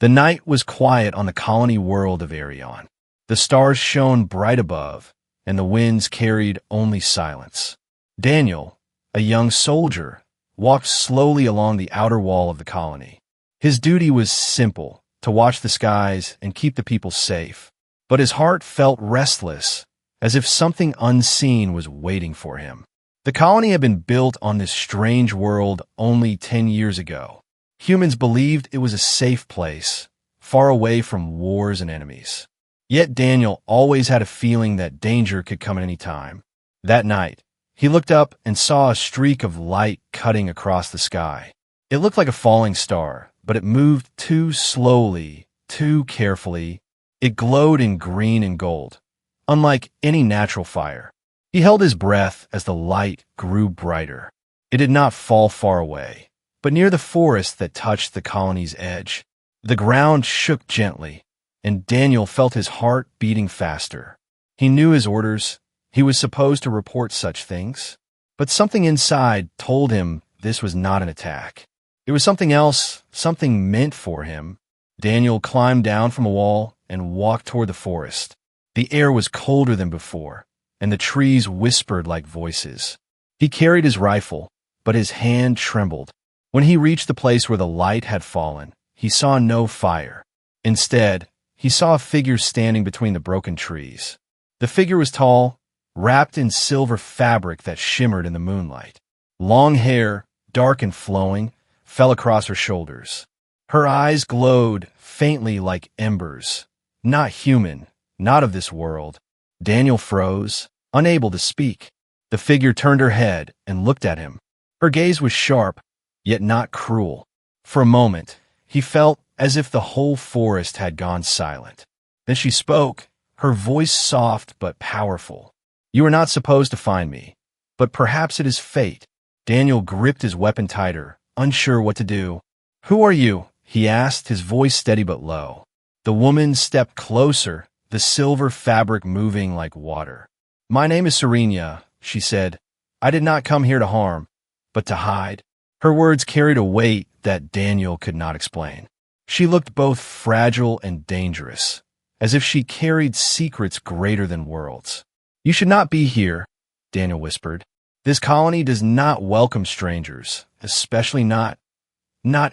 The night was quiet on the colony world of Arion. The stars shone bright above, and the winds carried only silence. Daniel, a young soldier, walked slowly along the outer wall of the colony. His duty was simple, to watch the skies and keep the people safe. But his heart felt restless, as if something unseen was waiting for him. The colony had been built on this strange world only 10 years ago. Humans believed it was a safe place, far away from wars and enemies. Yet Daniel always had a feeling that danger could come at any time. That night, he looked up and saw a streak of light cutting across the sky. It looked like a falling star, but it moved too slowly, too carefully. It glowed in green and gold, unlike any natural fire. He held his breath as the light grew brighter. It did not fall far away, but near the forest that touched the colony's edge. The ground shook gently, and Daniel felt his heart beating faster. He knew his orders. He was supposed to report such things. But something inside told him this was not an attack. It was something else, something meant for him. Daniel climbed down from a wall and walked toward the forest. The air was colder than before, and the trees whispered like voices. He carried his rifle, but his hand trembled. When he reached the place where the light had fallen, he saw no fire. Instead, he saw a figure standing between the broken trees. The figure was tall, wrapped in silver fabric that shimmered in the moonlight. Long hair, dark and flowing, fell across her shoulders. Her eyes glowed faintly like embers. Not human, not of this world. Daniel froze, unable to speak. The figure turned her head and looked at him. Her gaze was sharp, yet not cruel. For a moment, he felt as if the whole forest had gone silent. Then she spoke, her voice soft but powerful. "You are not supposed to find me, but perhaps it is fate." Daniel gripped his weapon tighter, unsure what to do. "Who are you?" he asked, his voice steady but low. The woman stepped closer, the silver fabric moving like water. "My name is Serena," she said. "I did not come here to harm, but to hide." Her words carried a weight that Daniel could not explain. She looked both fragile and dangerous, as if she carried secrets greater than worlds. "You should not be here," Daniel whispered. "This colony does not welcome strangers, especially not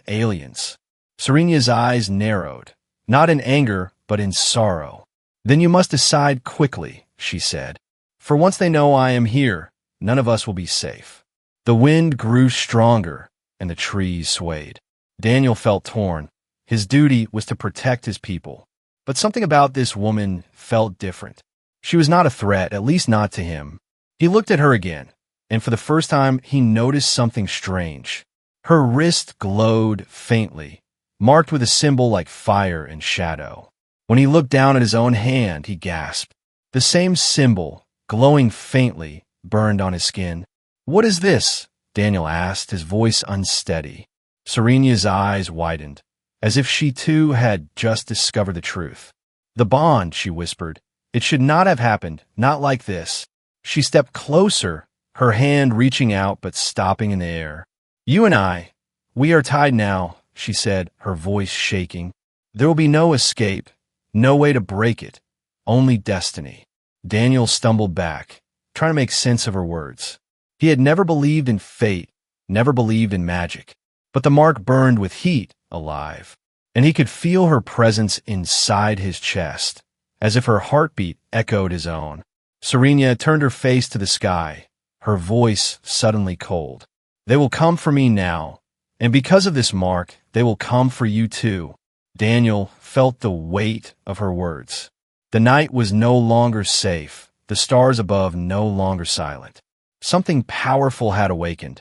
aliens." Serena's eyes narrowed, not in anger, but in sorrow. "Then you must decide quickly," she said. "For once they know I am here, none of us will be safe." The wind grew stronger, and the trees swayed. Daniel felt torn. His duty was to protect his people. But something about this woman felt different. She was not a threat, at least not to him. He looked at her again, and for the first time he noticed something strange. Her wrist glowed faintly, marked with a symbol like fire and shadow. When he looked down at his own hand, he gasped. The same symbol, glowing faintly, burned on his skin. "What is this?" Daniel asked, his voice unsteady. Serena's eyes widened, as if she too had just discovered the truth. "The bond," she whispered. "It should not have happened, not like this." She stepped closer, her hand reaching out but stopping in the air. "You and we are tied now," she said, her voice shaking. "There will be no escape, no way to break it, only destiny." Daniel stumbled back, trying to make sense of her words. He had never believed in fate, never believed in magic. But the mark burned with heat, alive, and he could feel her presence inside his chest, as if her heartbeat echoed his own. Serena turned her face to the sky, her voice suddenly cold. "They will come for me now, and because of this mark, they will come for you too." Daniel felt the weight of her words. The night was no longer safe, the stars above no longer silent. Something powerful had awakened,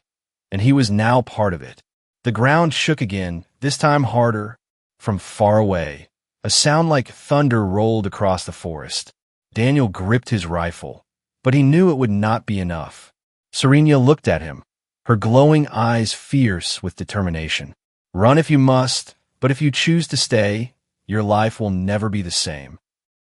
and he was now part of it. The ground shook again, this time harder, from far away. A sound like thunder rolled across the forest. Daniel gripped his rifle, but he knew it would not be enough. Serena looked at him, her glowing eyes fierce with determination. "Run if you must, but if you choose to stay, your life will never be the same."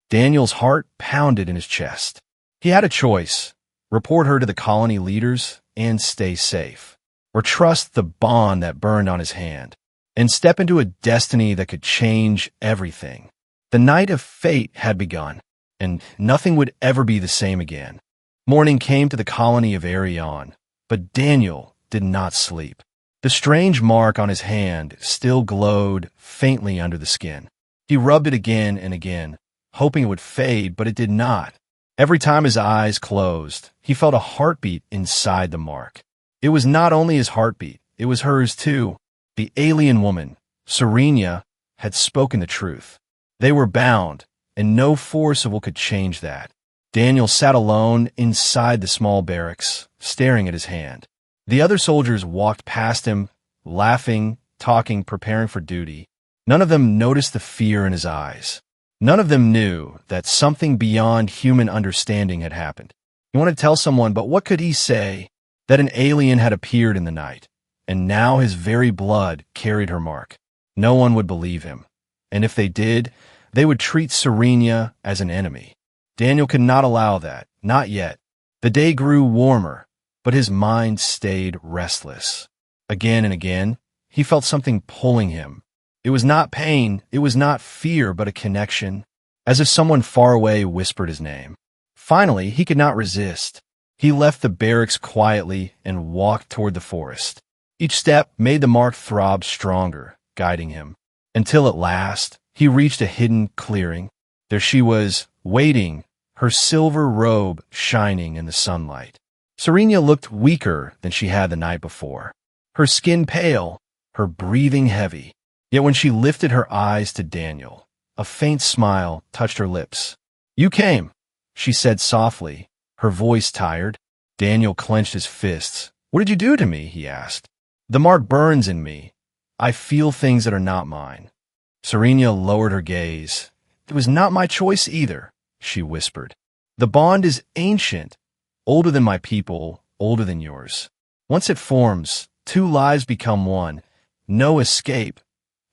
Daniel's heart pounded in his chest. He had a choice: report her to the colony leaders and stay safe, or trust the bond that burned on his hand. and step into a destiny that could change everything. The night of fate had begun, and nothing would ever be the same again. Morning came to the colony of Arion, but Daniel did not sleep. The strange mark on his hand still glowed faintly under the skin. He rubbed it again and again, hoping it would fade, but it did not. Every time his eyes closed, he felt a heartbeat inside the mark. It was not only his heartbeat, it was hers too. The alien woman, Serenia, had spoken the truth. They were bound, and no force of will could change that. Daniel sat alone inside the small barracks, staring at his hand. The other soldiers walked past him, laughing, talking, preparing for duty. None of them noticed the fear in his eyes. None of them knew that something beyond human understanding had happened. He wanted to tell someone, but what could he say? That an alien had appeared in the night, and now his very blood carried her mark. No one would believe him, and if they did, they would treat Serenia as an enemy. Daniel could not allow that, not yet. The day grew warmer, but his mind stayed restless. Again and again, he felt something pulling him. It was not pain, it was not fear, but a connection, as if someone far away whispered his name. Finally, he could not resist. He left the barracks quietly and walked toward the forest. Each step made the mark throb stronger, guiding him, until at last he reached a hidden clearing. There she was, waiting, her silver robe shining in the sunlight. Serenia looked weaker than she had the night before, her skin pale, her breathing heavy. Yet when she lifted her eyes to Daniel, a faint smile touched her lips. "You came," she said softly, her voice tired. Daniel clenched his fists. "What did you do to me?" he asked. "The mark burns in me. I feel things that are not mine." Serenia lowered her gaze. "It was not my choice either," she whispered. "The bond is ancient, older than my people, older than yours. Once it forms, two lives become one. No escape,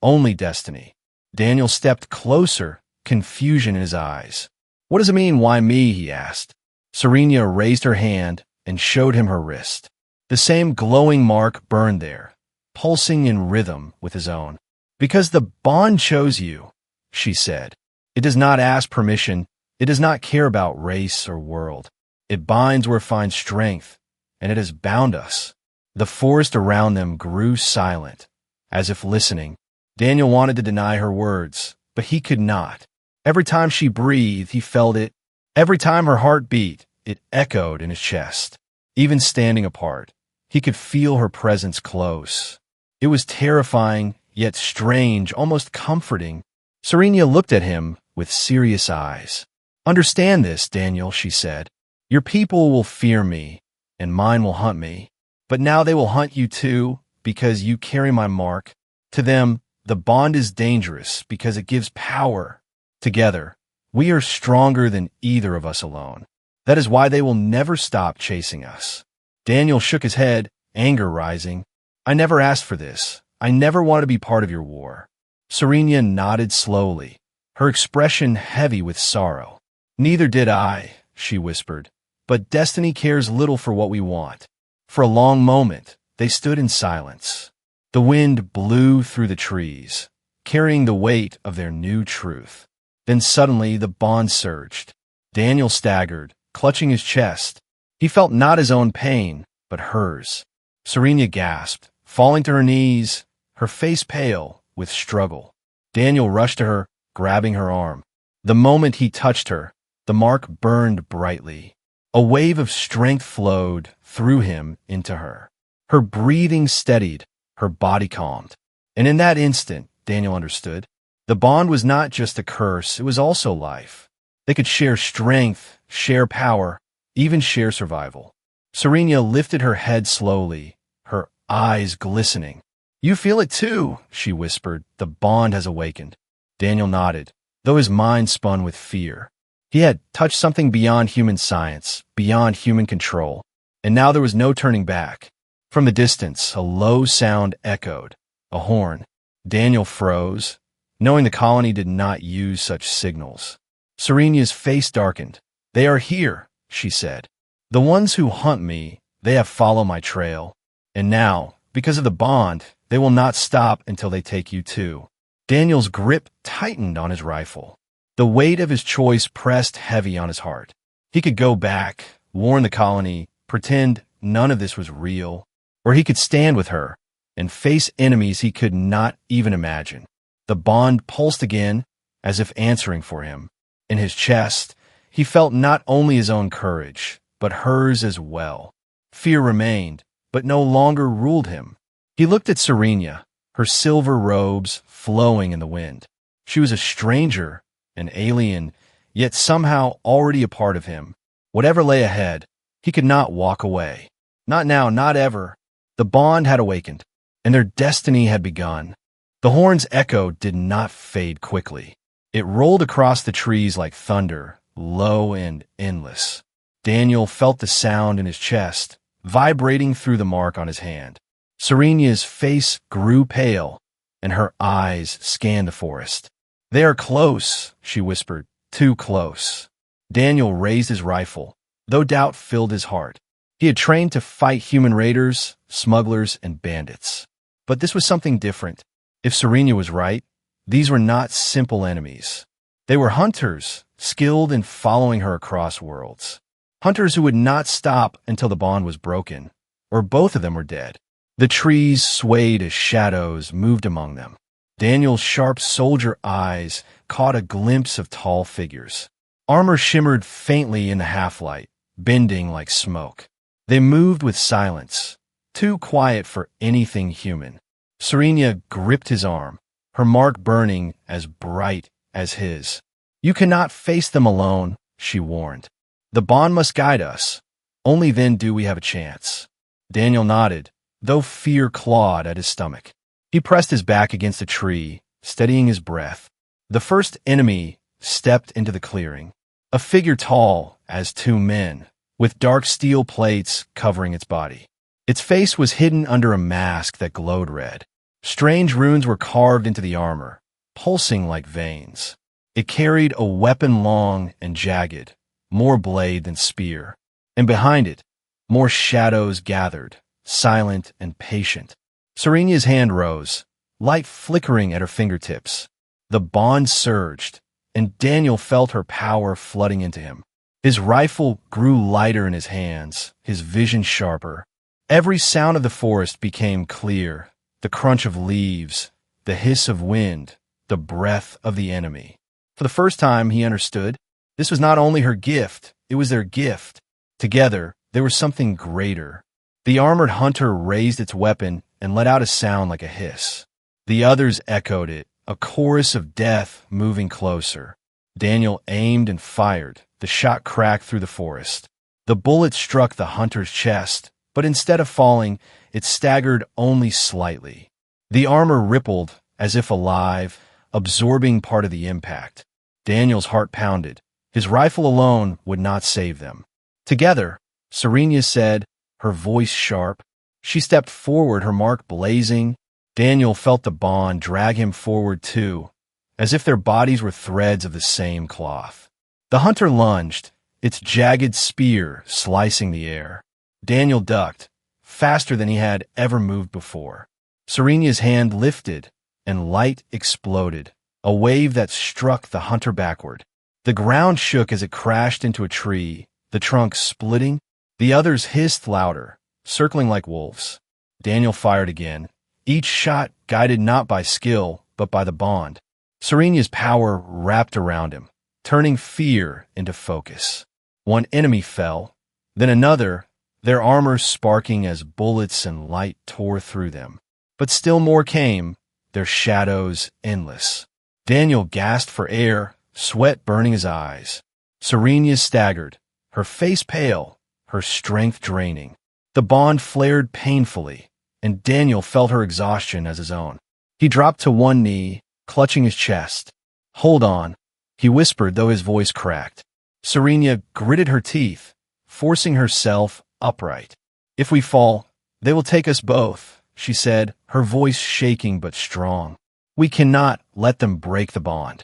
only destiny." Daniel stepped closer, confusion in his eyes. "What does it mean, why me?" he asked. Serenia raised her hand and showed him her wrist. The same glowing mark burned there, pulsing in rhythm with his own. "Because the bond chose you," she said. "It does not ask permission. It does not care about race or world. It binds where it finds strength, and it has bound us." The forest around them grew silent, as if listening. Daniel wanted to deny her words, but he could not. Every time she breathed, he felt it. Every time her heart beat, it echoed in his chest. Even standing apart, he could feel her presence close. It was terrifying, yet strange, almost comforting. Serenia looked at him with serious eyes. "Understand this, Daniel," she said. "Your people will fear me, and mine will hunt me. But now they will hunt you too, because you carry my mark. To them, the bond is dangerous because it gives power. Together, we are stronger than either of us alone. That is why they will never stop chasing us." Daniel shook his head, anger rising. "I never asked for this. I never wanted to be part of your war." Serenia nodded slowly, her expression heavy with sorrow. "Neither did I," she whispered, "but destiny cares little for what we want." For a long moment, they stood in silence. The wind blew through the trees, carrying the weight of their new truth. Then suddenly the bond surged. Daniel staggered, clutching his chest. He felt not his own pain, but hers. Serenia gasped, falling to her knees, her face pale with struggle. Daniel rushed to her, grabbing her arm. The moment he touched her, the mark burned brightly. A wave of strength flowed through him into her. Her breathing steadied, her body calmed. And in that instant, Daniel understood. The bond was not just a curse, it was also life. They could share strength, share power, even share survival. Serenia lifted her head slowly, her eyes glistening. "You feel it too," she whispered. "The bond has awakened." Daniel nodded, though his mind spun with fear. He had touched something beyond human science, beyond human control, and now there was no turning back. From the distance, a low sound echoed, a horn. Daniel froze, knowing the colony did not use such signals. Serenia's face darkened. "They are here," she said. "The ones who hunt me, they have followed my trail. And now, because of the bond, They will not stop until they take you too. Daniel's grip tightened on his rifle. The weight of his choice pressed heavy on his heart. He could go back, warn the colony, pretend none of this was real, or he could stand with her and face enemies he could not even imagine. The bond pulsed again, as if answering for him. In his chest, he felt not only his own courage, but hers as well. Fear remained, but no longer ruled him. He looked at Serena, her silver robes flowing in the wind. She was a stranger, an alien, yet somehow already a part of him. Whatever lay ahead, he could not walk away. Not now, not ever. The bond had awakened, and their destiny had begun. The horn's echo did not fade quickly. It rolled across the trees like thunder, low and endless. Daniel felt the sound in his chest, vibrating through the mark on his hand. Serena's face grew pale, and her eyes scanned the forest. "They are close," she whispered, "too close." Daniel raised his rifle, though doubt filled his heart. He had trained to fight human raiders, smugglers, and bandits. But this was something different. If Serena was right, these were not simple enemies. They were hunters, skilled in following her across worlds. Hunters who would not stop until the bond was broken, or both of them were dead. The trees swayed as shadows moved among them. Daniel's sharp soldier eyes caught a glimpse of tall figures. Armor shimmered faintly in the half-light, bending like smoke. They moved with silence, too quiet for anything human. Serena gripped his arm, her mark burning as bright as his. "You cannot face them alone," she warned. "The bond must guide us. Only then do we have a chance." Daniel nodded, though fear clawed at his stomach. He pressed his back against a tree, steadying his breath. The first enemy stepped into the clearing, a figure tall as two men, with dark steel plates covering its body. Its face was hidden under a mask that glowed red. Strange runes were carved into the armor, pulsing like veins. It carried a weapon long and jagged, more blade than spear, and behind it, more shadows gathered, silent and patient. Serena's hand rose, light flickering at her fingertips. The bond surged, and Daniel felt her power flooding into him. His rifle grew lighter in his hands, his vision sharper. Every sound of the forest became clear, the crunch of leaves, the hiss of wind, the breath of the enemy. For the first time, he understood. This was not only her gift, it was their gift. Together, they were something greater. The armored hunter raised its weapon and let out a sound like a hiss. The others echoed it, a chorus of death moving closer. Daniel aimed and fired. The shot cracked through the forest. The bullet struck the hunter's chest, but instead of falling, it staggered only slightly. The armor rippled, as if alive, absorbing part of the impact. Daniel's heart pounded. His rifle alone would not save them. Together, Serena said, her voice sharp. She stepped forward, her mark blazing. Daniel felt the bond drag him forward too, as if their bodies were threads of the same cloth. The hunter lunged, its jagged spear slicing the air. Daniel ducked, faster than he had ever moved before. Serena's hand lifted, and light exploded, a wave that struck the hunter backward. The ground shook as it crashed into a tree, the trunk splitting. The others hissed louder, circling like wolves. Daniel fired again, each shot guided not by skill, but by the bond. Serena's power wrapped around him, turning fear into focus. One enemy fell, then another, their armor sparking as bullets and light tore through them. But still more came, their shadows endless. Daniel gasped for air, sweat burning his eyes. Serena staggered, her face pale, her strength draining. The bond flared painfully, and Daniel felt her exhaustion as his own. He dropped to one knee, clutching his chest. "Hold on," he whispered, though his voice cracked. Serena gritted her teeth, forcing herself upright. "If we fall, they will take us both," she said, her voice shaking but strong. "We cannot let them break the bond."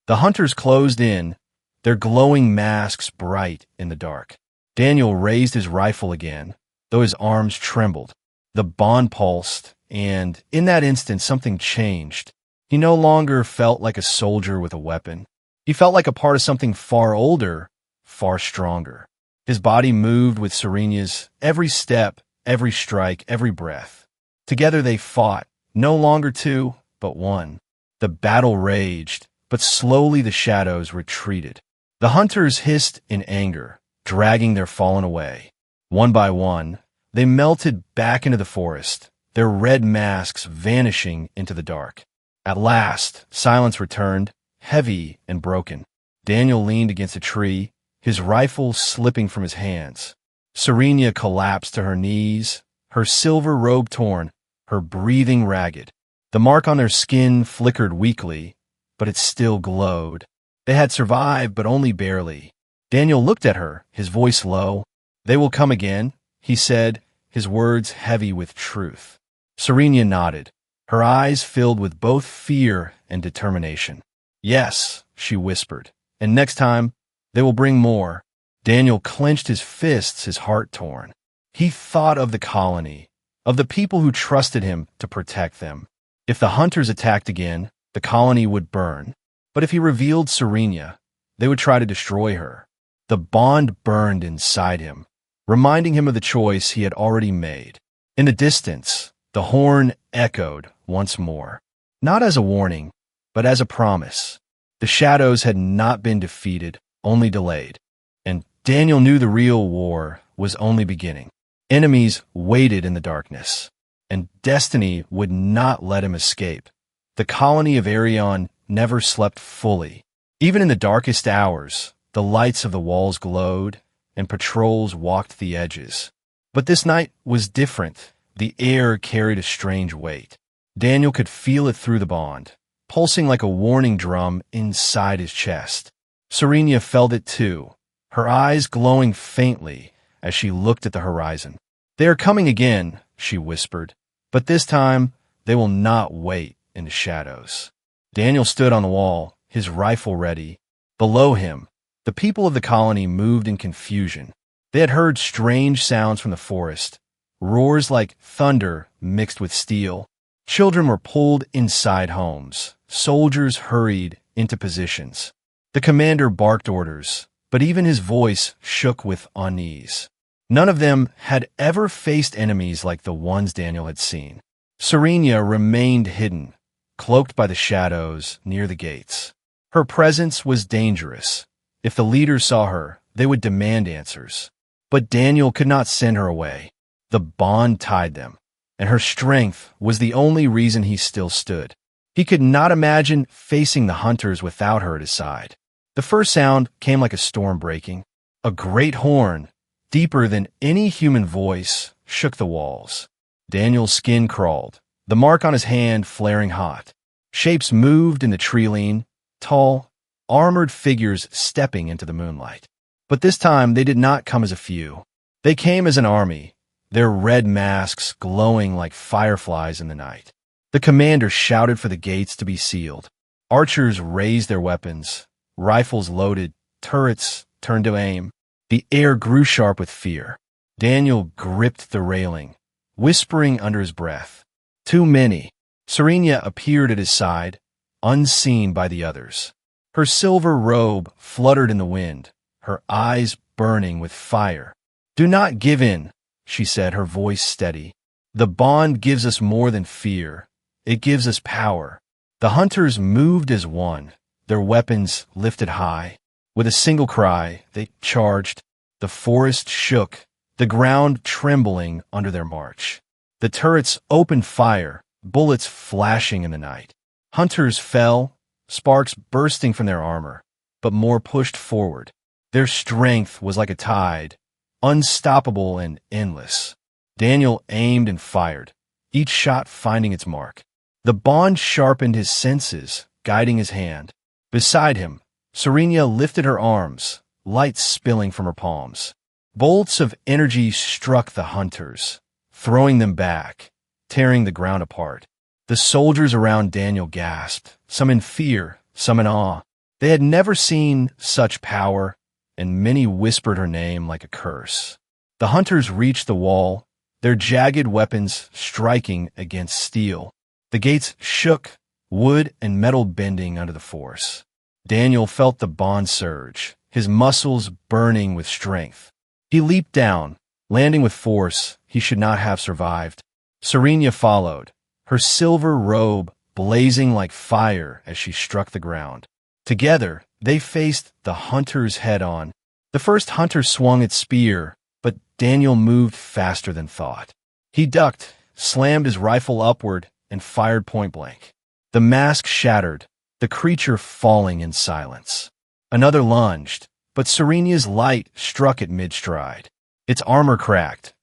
The hunters closed in, their glowing masks bright in the dark. Daniel raised his rifle again, though his arms trembled. The bond pulsed, and in that instant something changed. He no longer felt like a soldier with a weapon. He felt like a part of something far older, far stronger. His body moved with Serena's every step, every strike, every breath. Together they fought, no longer two, but one. The battle raged, but slowly the shadows retreated. The hunters hissed in anger, dragging their fallen away. One by one, they melted back into the forest, their red masks vanishing into the dark. At last, silence returned, heavy and broken. Daniel leaned against a tree, his rifle slipping from his hands. Serena collapsed to her knees, her silver robe torn, her breathing ragged. The mark on their skin flickered weakly, but it still glowed. They had survived, but only barely. Daniel looked at her, his voice low. "They will come again," he said, his words heavy with truth. Serena nodded, her eyes filled with both fear and determination. "Yes," she whispered, "and next time, they will bring more." Daniel clenched his fists, his heart torn. He thought of the colony, of the people who trusted him to protect them. If the hunters attacked again, the colony would burn. But if he revealed Serena, they would try to destroy her. The bond burned inside him, reminding him of the choice he had already made. In the distance, the horn echoed once more, not as a warning, but as a promise. The shadows had not been defeated, only delayed. And Daniel knew the real war was only beginning. Enemies waited in the darkness, and destiny would not let him escape. The colony of Arion never slept fully. Even in the darkest hours, the lights of the walls glowed, and patrols walked the edges. But this night was different. The air carried a strange weight. Daniel could feel it through the bond, pulsing like a warning drum inside his chest. Serena felt it too, her eyes glowing faintly as she looked at the horizon. "They are coming again," she whispered, "but this time they will not wait in the shadows." Daniel stood on the wall, his rifle ready. Below him, the people of the colony moved in confusion. They had heard strange sounds from the forest, roars like thunder mixed with steel. Children were pulled inside homes. Soldiers hurried into positions. The commander barked orders, but even his voice shook with unease. None of them had ever faced enemies like the ones Daniel had seen. Serena remained hidden, cloaked by the shadows near the gates. Her presence was dangerous. If the leaders saw her, they would demand answers. But Daniel could not send her away. The bond tied them, and her strength was the only reason he still stood. He could not imagine facing the hunters without her at his side. The first sound came like a storm breaking. A great horn, deeper than any human voice, shook the walls. Daniel's skin crawled, the mark on his hand flaring hot. Shapes moved in the tree-line, tall, armored figures stepping into the moonlight. But this time they did not come as a few. They came as an army, their red masks glowing like fireflies in the night. The commander shouted for the gates to be sealed. Archers raised their weapons, rifles loaded, turrets turned to aim. The air grew sharp with fear. Daniel gripped the railing, whispering under his breath, "Too many." Serena appeared at his side, unseen by the others. Her silver robe fluttered in the wind, her eyes burning with fire. "Do not give in," she said, her voice steady. "The bond gives us more than fear. It gives us power." The hunters moved as one, their weapons lifted high. With a single cry, they charged. The forest shook, the ground trembling under their march. The turrets opened fire, bullets flashing in the night. Hunters fell, sparks bursting from their armor, but more pushed forward. Their strength was like a tide, unstoppable and endless. Daniel aimed and fired, each shot finding its mark. The bond sharpened his senses, guiding his hand. Beside him, Serena lifted her arms, light spilling from her palms. Bolts of energy struck the hunters, throwing them back, tearing the ground apart. The soldiers around Daniel gasped, some in fear, some in awe. They had never seen such power, and many whispered her name like a curse. The hunters reached the wall, their jagged weapons striking against steel. The gates shook, wood and metal bending under the force. Daniel felt the bond surge, his muscles burning with strength. He leaped down, landing with force he should not have survived. Serenia followed, her silver robe blazing like fire as she struck the ground. Together, they faced the hunters head-on. The first hunter swung its spear, but Daniel moved faster than thought. He ducked, slammed his rifle upward, and fired point-blank. The mask shattered, the creature falling in silence. Another lunged, but Serenia's light struck it mid-stride. Its armor cracked,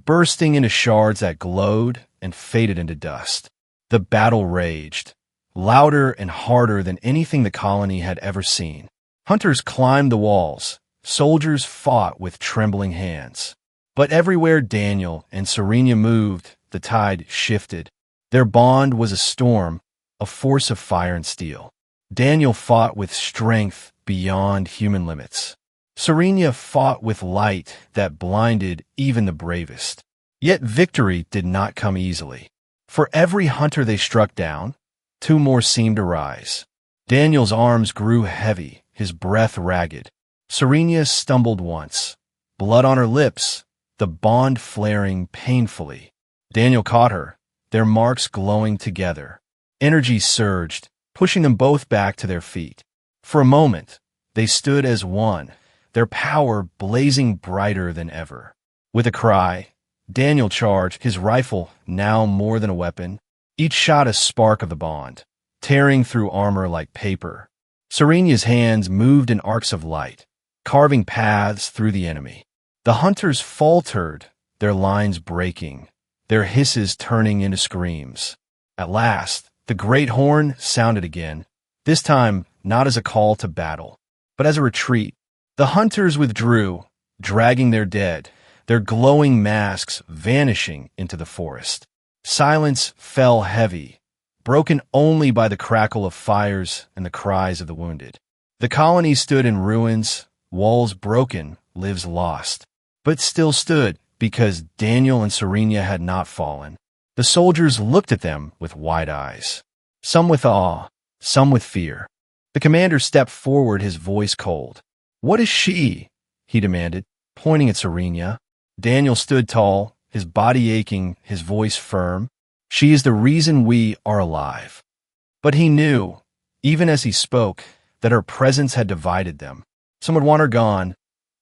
bursting into shards that glowed and faded into dust. The battle raged, louder and harder than anything the colony had ever seen. Hunters climbed the walls, soldiers fought with trembling hands. But everywhere Daniel and Serenia moved, the tide shifted. Their bond was a storm, a force of fire and steel. Daniel fought with strength beyond human limits. Serenia fought with light that blinded even the bravest. Yet victory did not come easily. For every hunter they struck down, two more seemed to rise. Daniel's arms grew heavy, his breath ragged. Serenia stumbled once, blood on her lips, the bond flaring painfully. Daniel caught her, their marks glowing together. Energy surged, pushing them both back to their feet. For a moment, they stood as one, their power blazing brighter than ever. With a cry, Daniel charged, his rifle now more than a weapon, each shot a spark of the bond, tearing through armor like paper. Serenia's hands moved in arcs of light, carving paths through the enemy. The hunters faltered, their lines breaking, their hisses turning into screams. At last, the great horn sounded again, this time not as a call to battle, but as a retreat. The hunters withdrew, dragging their dead, their glowing masks vanishing into the forest. Silence fell heavy, broken only by the crackle of fires and the cries of the wounded. The colony stood in ruins, walls broken, lives lost, but still stood because Daniel and Serenia had not fallen. The soldiers looked at them with wide eyes, some with awe, some with fear. The commander stepped forward, his voice cold. "What is she?" he demanded, pointing at Serenia. Daniel stood tall, his body aching, his voice firm. "She is the reason we are alive." But he knew, even as he spoke, that her presence had divided them. Some would want her gone,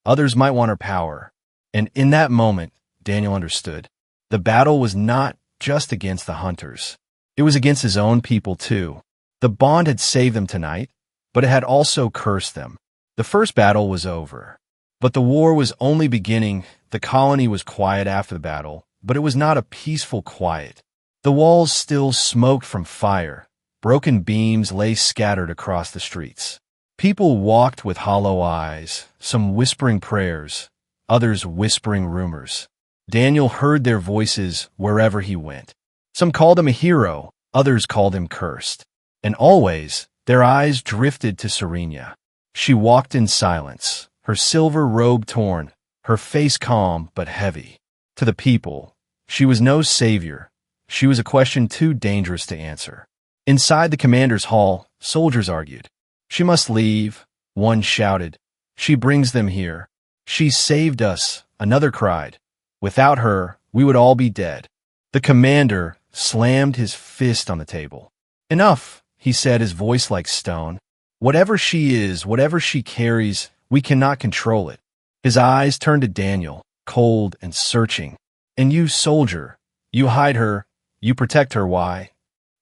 others might want her power. And in that moment, Daniel understood. The battle was not just against the hunters. It was against his own people, too. The bond had saved them tonight, but it had also cursed them. The first battle was over. But the war was only beginning. The colony was quiet after the battle, but it was not a peaceful quiet. The walls still smoked from fire. Broken beams lay scattered across the streets. People walked with hollow eyes, some whispering prayers, others whispering rumors. Daniel heard their voices wherever he went. Some called him a hero, others called him cursed. And always, their eyes drifted to Serenia. She walked in silence, her silver robe torn, her face calm but heavy. To the people, she was no savior. She was a question too dangerous to answer. Inside the commander's hall, soldiers argued. "She must leave," one shouted. "She brings them here." "She saved us," another cried. "Without her, we would all be dead." The commander slammed his fist on the table. "Enough," he said, his voice like stone. "Whatever she is, whatever she carries, we cannot control it." His eyes turned to Daniel, cold and searching. "And you, soldier, you hide her, you protect her, why?"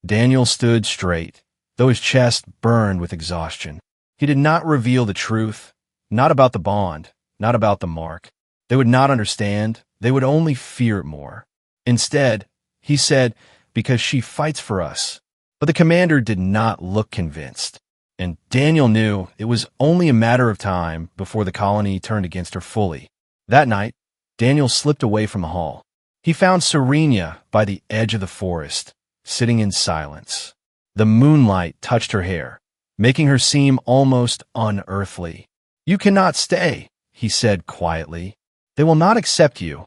Daniel stood straight, though his chest burned with exhaustion. He did not reveal the truth, not about the bond, not about the mark. They would not understand, they would only fear it more. Instead, he said, "Because she fights for us." But the commander did not look convinced. And Daniel knew it was only a matter of time before the colony turned against her fully. That night, Daniel slipped away from the hall. He found Serenia by the edge of the forest, sitting in silence. The moonlight touched her hair, making her seem almost unearthly. "You cannot stay," he said quietly. "They will not accept you.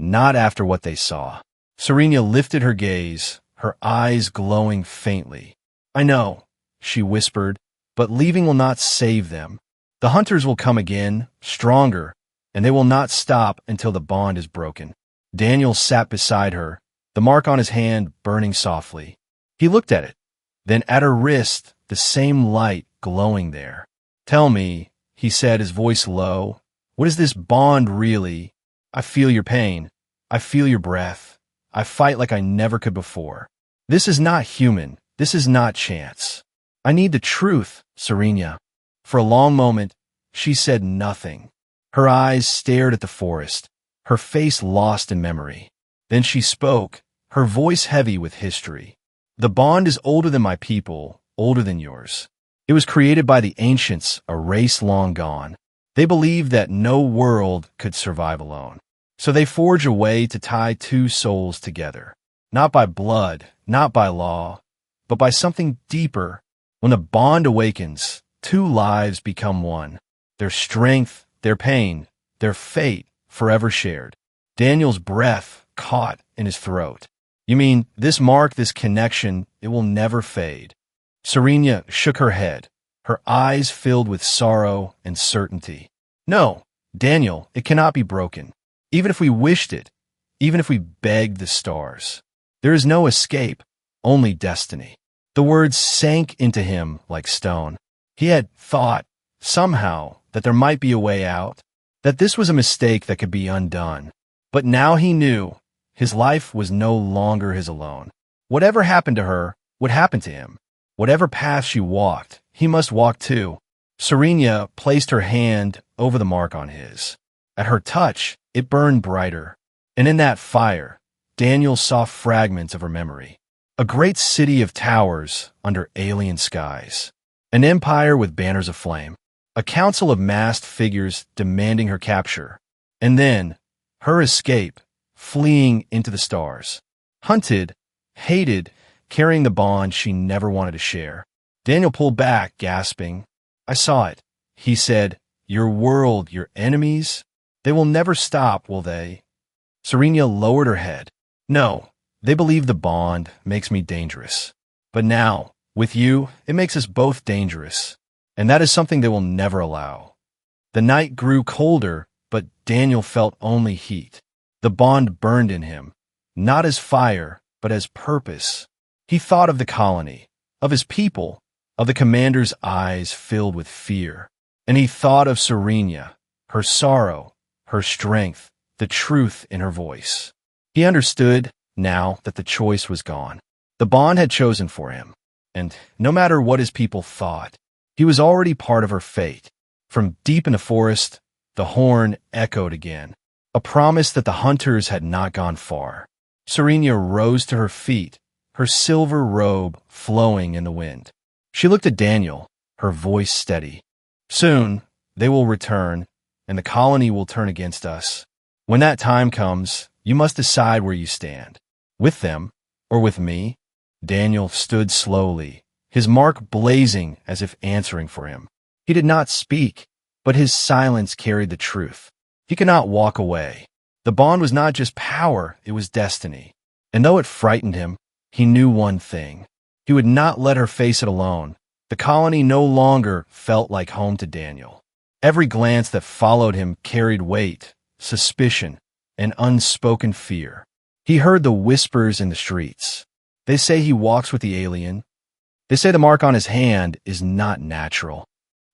Not after what they saw. Serena lifted her gaze, her eyes glowing faintly. I know, she whispered, but leaving will not save them. The hunters will come again, stronger, and they will not stop until the bond is broken. Daniel sat beside her, the mark on his hand burning softly. He looked at it, then at her wrist, the same light glowing there. Tell me, he said, his voice low, what is this bond really? I feel your pain. I feel your breath. I fight like I never could before. This is not human. This is not chance. I need the truth, Serena. For a long moment, she said nothing. Her eyes stared at the forest, her face lost in memory. Then she spoke, her voice heavy with history. The bond is older than my people, older than yours. It was created by the ancients, a race long gone. They believed that no world could survive alone. So they forged a way to tie two souls together. Not by blood, not by law, but by something deeper. When the bond awakens, two lives become one. Their strength, their pain, their fate forever shared. Daniel's breath caught in his throat. You mean this mark, this connection, it will never fade? Serena shook her head, her eyes filled with sorrow and certainty. No, Daniel, it cannot be broken. Even if we wished it, even if we begged the stars. There is no escape, only destiny. The words sank into him like stone. He had thought, somehow, that there might be a way out, that this was a mistake that could be undone. But now he knew his life was no longer his alone. Whatever happened to her would happen to him. Whatever path she walked, he must walk too. Serena placed her hand over the mark on his. At her touch, it burned brighter. And in that fire, Daniel saw fragments of her memory. A great city of towers under alien skies. An empire with banners of flame. A council of masked figures demanding her capture. And then, her escape, fleeing into the stars. Hunted, hated, carrying the bond she never wanted to share. Daniel pulled back, gasping. I saw it. He said, your world, your enemies, they will never stop, will they? Serena lowered her head. No, they believe the bond makes me dangerous. But now, with you, it makes us both dangerous. And that is something they will never allow. The night grew colder, but Daniel felt only heat. The bond burned in him, not as fire, but as purpose. He thought of the colony, of his people, of the commander's eyes filled with fear. And he thought of Serena, her sorrow, her strength, the truth in her voice. He understood now that the choice was gone. The bond had chosen for him. And no matter what his people thought, he was already part of her fate. From deep in the forest, the horn echoed again, a promise that the hunters had not gone far. Serena rose to her feet, her silver robe flowing in the wind. She looked at Daniel, her voice steady. Soon, they will return, and the colony will turn against us. When that time comes, you must decide where you stand. With them, or with me? Daniel stood slowly, his mark blazing as if answering for him. He did not speak, but his silence carried the truth. He could not walk away. The bond was not just power, it was destiny. And though it frightened him, he knew one thing. He would not let her face it alone. The colony no longer felt like home to Daniel. Every glance that followed him carried weight, suspicion, and unspoken fear. He heard the whispers in the streets. They say he walks with the alien. They say the mark on his hand is not natural.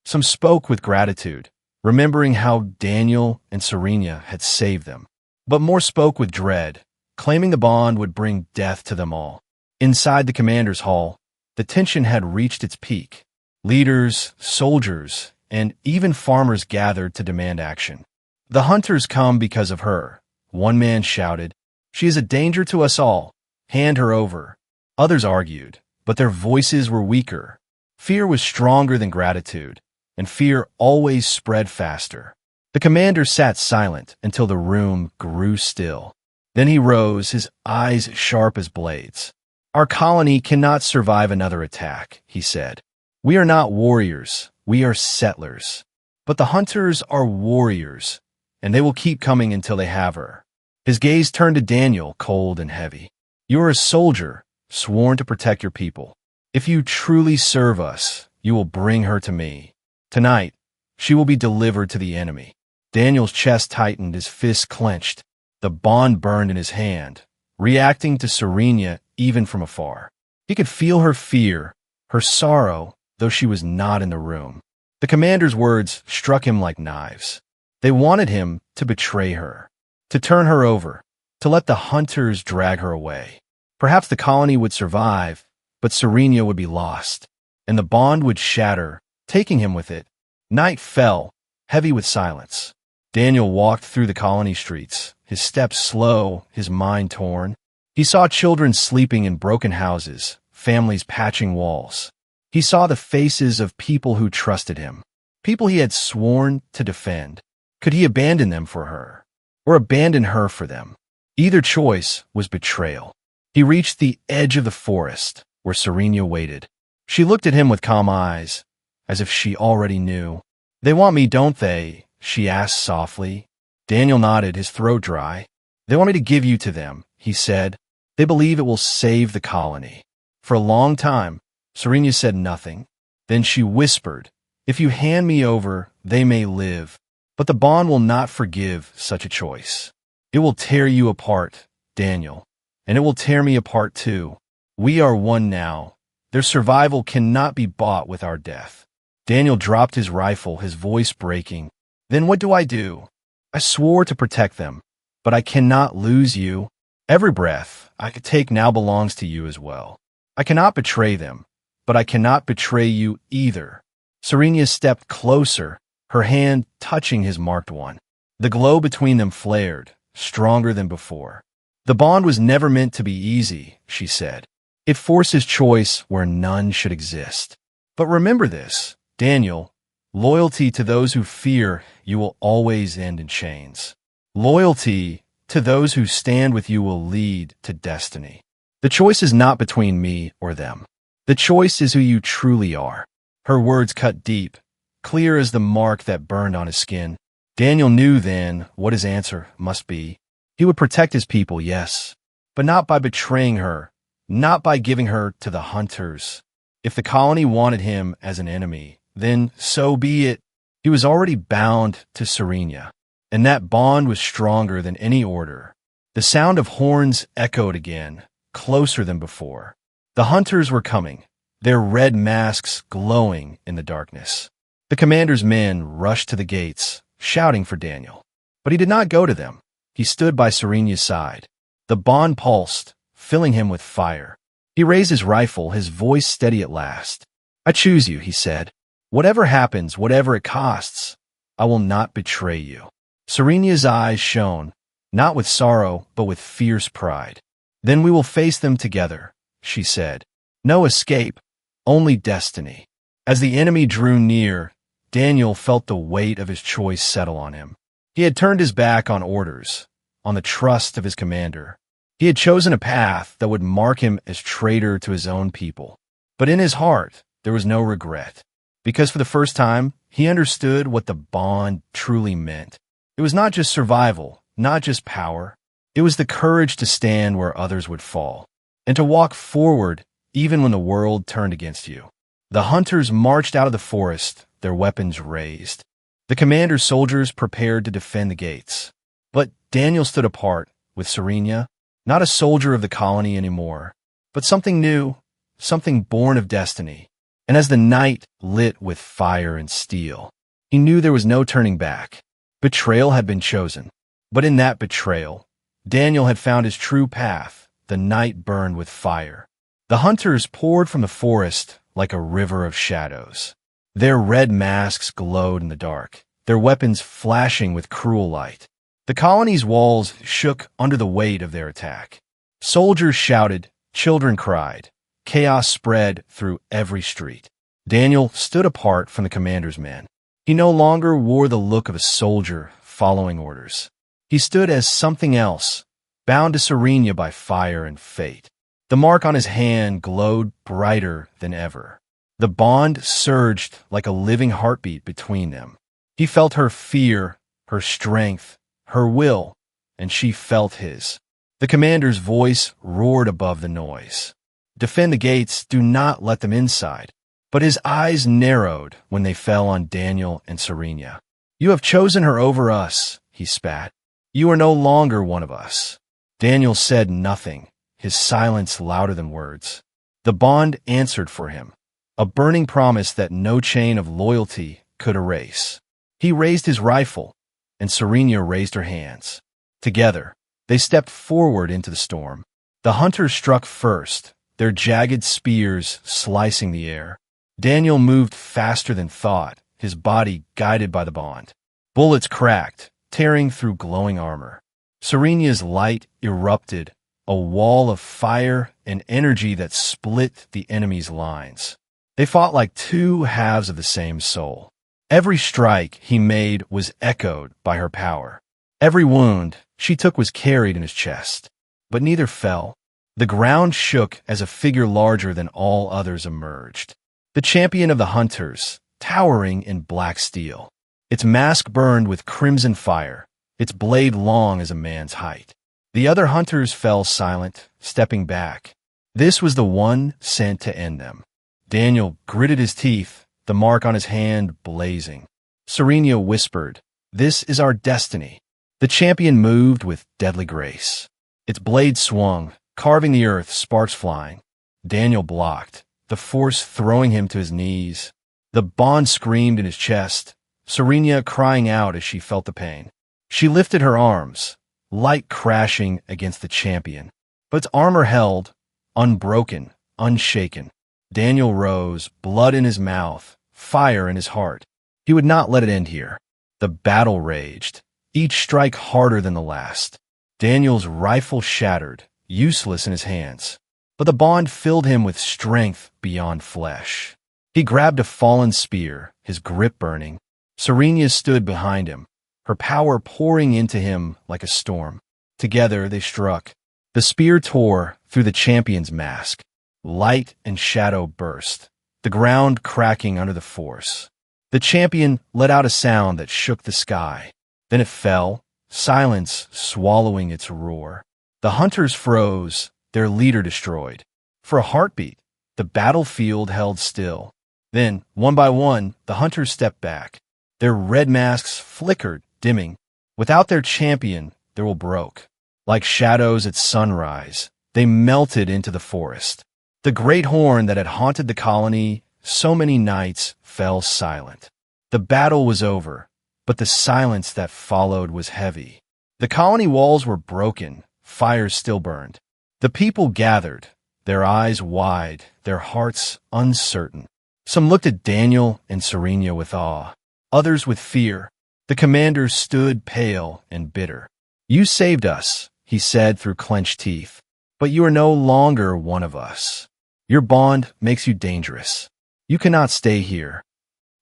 Some spoke with gratitude, remembering how Daniel and Serena had saved them. But more spoke with dread, claiming the bond would bring death to them all. Inside the commander's hall, the tension had reached its peak. Leaders, soldiers, and even farmers gathered to demand action. The hunters come because of her. One man shouted, she is a danger to us all. Hand her over. Others argued, but their voices were weaker. Fear was stronger than gratitude, and fear always spread faster. The commander sat silent until the room grew still. Then he rose, his eyes sharp as blades. Our colony cannot survive another attack, he said. We are not warriors, we are settlers. But the hunters are warriors, and they will keep coming until they have her. His gaze turned to Daniel, cold and heavy. "You are a soldier, sworn to protect your people. If you truly serve us, you will bring her to me. Tonight, she will be delivered to the enemy." Daniel's chest tightened, his fists clenched. The bond burned in his hand, reacting to Serena even from afar. He could feel her fear, her sorrow, though she was not in the room. The commander's words struck him like knives. They wanted him to betray her, to turn her over, to let the hunters drag her away. Perhaps the colony would survive, but Serena would be lost, and the bond would shatter, taking him with it. Night fell, heavy with silence. Daniel walked through the colony streets, his steps slow, his mind torn. He saw children sleeping in broken houses, families patching walls. He saw the faces of people who trusted him, people he had sworn to defend. Could he abandon them for her, or abandon her for them? Either choice was betrayal. He reached the edge of the forest, where Serena waited. She looked at him with calm eyes, as if she already knew. "They want me, don't they?" she asked softly. Daniel nodded, his throat dry. "They want me to give you to them," he said. "They believe it will save the colony." For a long time, Serena said nothing. Then she whispered, "If you hand me over, they may live. But the bond will not forgive such a choice. It will tear you apart, Daniel, and it will tear me apart too. We are one now. Their survival cannot be bought with our death." Daniel dropped his rifle, his voice breaking. "Then what do I do? I swore to protect them, but I cannot lose you. Every breath I could take now belongs to you as well. I cannot betray them, but I cannot betray you either." Serena stepped closer, her hand touching his marked one. The glow between them flared, stronger than before. "The bond was never meant to be easy," she said. "It forces choice where none should exist. But remember this, Daniel, loyalty to those who fear you will always end in chains. Loyalty to those who stand with you will lead to destiny. The choice is not between me or them. The choice is who you truly are." Her words cut deep, clear as the mark that burned on his skin. Daniel knew then what his answer must be. He would protect his people, yes, but not by betraying her, not by giving her to the hunters. If the colony wanted him as an enemy, then so be it. He was already bound to Serena, and that bond was stronger than any order. The sound of horns echoed again, closer than before. The hunters were coming, their red masks glowing in the darkness. The commander's men rushed to the gates, shouting for Daniel. But he did not go to them. He stood by Serena's side. The bond pulsed, filling him with fire. He raised his rifle, his voice steady at last. "I choose you," he said. "Whatever happens, whatever it costs, I will not betray you." Serena's eyes shone, not with sorrow, but with fierce pride. "Then we will face them together," she said. "No escape, only destiny." As the enemy drew near, Daniel felt the weight of his choice settle on him. He had turned his back on orders, on the trust of his commander. He had chosen a path that would mark him as traitor to his own people. But in his heart, there was no regret, because for the first time, he understood what the bond truly meant. It was not just survival, not just power. It was the courage to stand where others would fall, and to walk forward even when the world turned against you. The hunters marched out of the forest, their weapons raised. The commander's soldiers prepared to defend the gates. But Daniel stood apart, with Serena, not a soldier of the colony anymore, but something new, something born of destiny. And as the night lit with fire and steel, he knew there was no turning back. Betrayal had been chosen. But in that betrayal, Daniel had found his true path. The night burned with fire. The hunters poured from the forest like a river of shadows. Their red masks glowed in the dark, their weapons flashing with cruel light. The colony's walls shook under the weight of their attack. Soldiers shouted, children cried. Chaos spread through every street. Daniel stood apart from the commander's men. He no longer wore the look of a soldier following orders. He stood as something else, bound to Serena by fire and fate. The mark on his hand glowed brighter than ever. The bond surged like a living heartbeat between them. He felt her fear, her strength, her will, and she felt his. The commander's voice roared above the noise. Defend the gates, do not let them inside. But his eyes narrowed when they fell on Daniel and Serena. You have chosen her over us, he spat. You are no longer one of us. Daniel said nothing, his silence louder than words. The bond answered for him, a burning promise that no chain of loyalty could erase. He raised his rifle, and Serena raised her hands. Together, they stepped forward into the storm. The hunters struck first, their jagged spears slicing the air. Daniel moved faster than thought, his body guided by the bond. Bullets cracked, tearing through glowing armor. Serena's light erupted, a wall of fire and energy that split the enemy's lines. They fought like two halves of the same soul. Every strike he made was echoed by her power. Every wound she took was carried in his chest. But neither fell. The ground shook as a figure larger than all others emerged. The champion of the hunters, towering in black steel. Its mask burned with crimson fire, its blade long as a man's height. The other hunters fell silent, stepping back. This was the one sent to end them. Daniel gritted his teeth, the mark on his hand blazing. Serena whispered, "This is our destiny." The champion moved with deadly grace. Its blade swung, carving the earth, sparks flying. Daniel blocked, the force throwing him to his knees. The bond screamed in his chest, Serena crying out as she felt the pain. She lifted her arms, light crashing against the champion. But its armor held, unbroken, unshaken. Daniel rose, blood in his mouth, fire in his heart. He would not let it end here. The battle raged, each strike harder than the last. Daniel's rifle shattered, useless in his hands. But the bond filled him with strength beyond flesh. He grabbed a fallen spear, his grip burning. Serena stood behind him, her power pouring into him like a storm. Together they struck. The spear tore through the champion's mask. Light and shadow burst, the ground cracking under the force. The champion let out a sound that shook the sky. Then it fell, silence swallowing its roar. The hunters froze, their leader destroyed. For a heartbeat, the battlefield held still. Then, one by one, the hunters stepped back. Their red masks flickered, dimming. Without their champion, their will broke. Like shadows at sunrise, they melted into the forest. The great horn that had haunted the colony so many nights fell silent. The battle was over, but the silence that followed was heavy. The colony walls were broken, fires still burned. The people gathered, their eyes wide, their hearts uncertain. Some looked at Daniel and Serena with awe, others with fear. The commander stood pale and bitter. "You saved us," he said through clenched teeth, "but you are no longer one of us. Your bond makes you dangerous. You cannot stay here."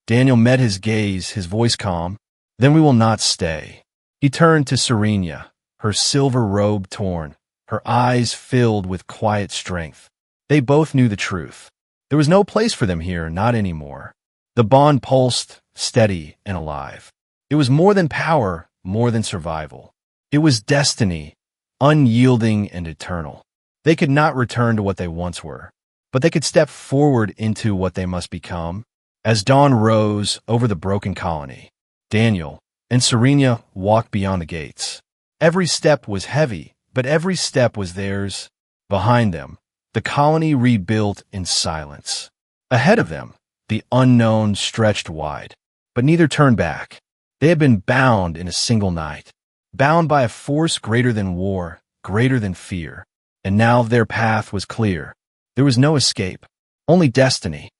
Daniel met his gaze, his voice calm. "Then we will not stay." He turned to Serena, her silver robe torn, her eyes filled with quiet strength. They both knew the truth. There was no place for them here, not anymore. The bond pulsed, steady and alive. It was more than power, more than survival. It was destiny, unyielding and eternal. They could not return to what they once were, but they could step forward into what they must become. As dawn rose over the broken colony, Daniel and Serena walked beyond the gates. Every step was heavy, but every step was theirs. Behind them, the colony rebuilt in silence. Ahead of them, the unknown stretched wide, but neither turned back. They had been bound in a single night, bound by a force greater than war, greater than fear. And now their path was clear. There was no escape, only destiny.